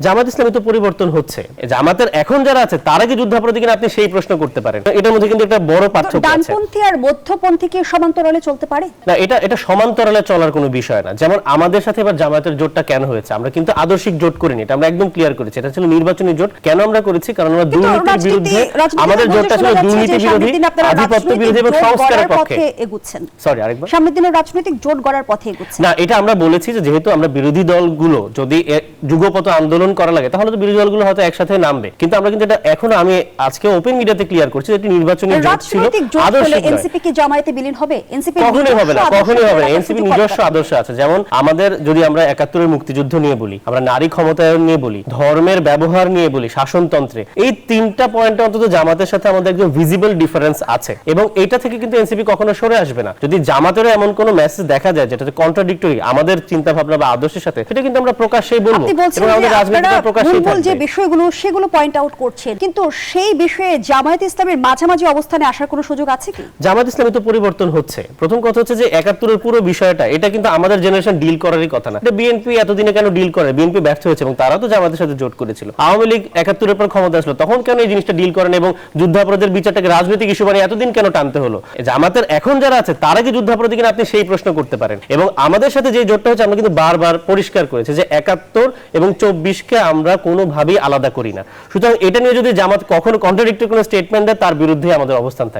জামাত ইসলামী তো পরিবর্তন হচ্ছে। জামাতের এখন যারা আছে তারা কি যুদ্ধাপরাধী কিনা আপনি সেই প্রশ্ন করতে পারেন। এটার মধ্যে কিন্তু একটা বড় পার্থক্য আছে। ডানপন্থী আর মধ্যপন্থী কি সমান্তরালে চলতে পারে? না, এটা সমান্তরালে চলার কোনো বিষয় না। যেমন আমাদের সাথে এবার জামায়াতের জোটটা কেন হয়েছে, আমরা কিন্তু আদর্শিক জোট করিনি, এটা আমরা একদম ক্লিয়ার করেছি। এটা ছিল নির্বাচনী জোট। কেন আমরা করেছি? কারণ আমরা দুর্নীতির বিরুদ্ধে, আমাদের জোটটা ছিল দুর্নীতি বিরোধী, আধিপত্য বিরোধী এবং সংস্কারের পক্ষে এগুচ্ছেন। সরি, আরেকবার। সামনের দিনে রাজনৈতিক জোট গড়ার পথে এগুচ্ছেন। না, এটা আমরা বলেছি যে যেহেতু আমরা বিরোধী দলগুলো যদি যুগপৎ আন্দোলন করা লাগে তাহলে তো বিরোধী দলগুলো হয়তো একসাথে নামবে, কিন্তু আমরা কিন্তু এটা এখন আমি আজকে ওপেন মিডিয়াতে ক্লিয়ার করছি এটি নির্বাচনী জোট ছিল, আদর্শিক। এনসিপি কি জামায়াতে বিলীন হবে? এনসিপি কখনোই হবে না, কখনোই হবে না। এনসিপি নিজস্ব আদর্শ আছে। যেমন আমাদের যদি আমরা ৭১ এর মুক্তিযুদ্ধ নিয়ে বলি, আমরা নারী ক্ষমতায়ন নিয়ে বলি, ধর্মের ব্যবহার নিয়ে বলি, শাসনতন্ত্রে, এই তিনটা পয়েন্টে অন্তত জামাতের সাথে আমাদের একদম ভিজিবল ডিফারেন্স আছে এবং এটা থেকে কিন্তু এনসিপি কখনো সরে আসবে না। যদি জামাতেরও এমন কোনো মেসেজ দেখা যায় যেটা কন্ট্রাডিক্টরি আমাদের চিন্তা ভাবনা বা আদর্শের সাথে, সেটা কিন্তু আমরা প্রকাশ্যেই বলবো এবং আমাদের রাজনীতিতে প্রকাশ্যেই থাকবে। যে বিষয়গুলো সেগুলো পয়েন্ট আউট করছেন, কিন্তু সেই বিষয়ে জামায়াত ইসলামের মাঝামাঝি অবস্থানে আসার কোনো সুযোগ আছে কি? জামায়াত ইসলামী তো পরিবর্তন হচ্ছে। প্রথম কথা হচ্ছে যে ৭১ এর পুরো বিষয়টা এটা কিন্তু আমাদের জেনারেশন ডিল করারই কথা না। এটা বিএনপি এতদিনে কেন ডিল করে? বিএনপি ব্যর্থ হয়েছে এবং তারা তো জামায়াতের সাথে জোট করেছিল। আওয়ামী লীগ ৭১ এর পর ক্ষমতা আসলো, তখন কেন এই জিনিসটা ডিল করেন এবং যুদ্ধাপরাধের বিচারটাকে রাজনৈতিক ইস্যু বানিয়ে এতদিন কেন টানতে হলো? জামাতের এখন যারা আছে তারা কি যুদ্ধাপরাধী কিনা আপনি সেই প্রশ্ন করতে পারেন। এবং আমাদের সাথে যে জোটটা হচ্ছে আমরা কিন্তু বারবার পরিষ্কার করেছি যে ৭১ এবং ২৪কে আমরা কোনোভাবেই আলাদা করি না। সুতরাং এটা নিয়ে যদি জামাত কখনো কন্ট্রাডিক্টরি কোনো স্টেটমেন্ট দেয় তার বিরুদ্ধে আমাদের অবস্থান থাকে।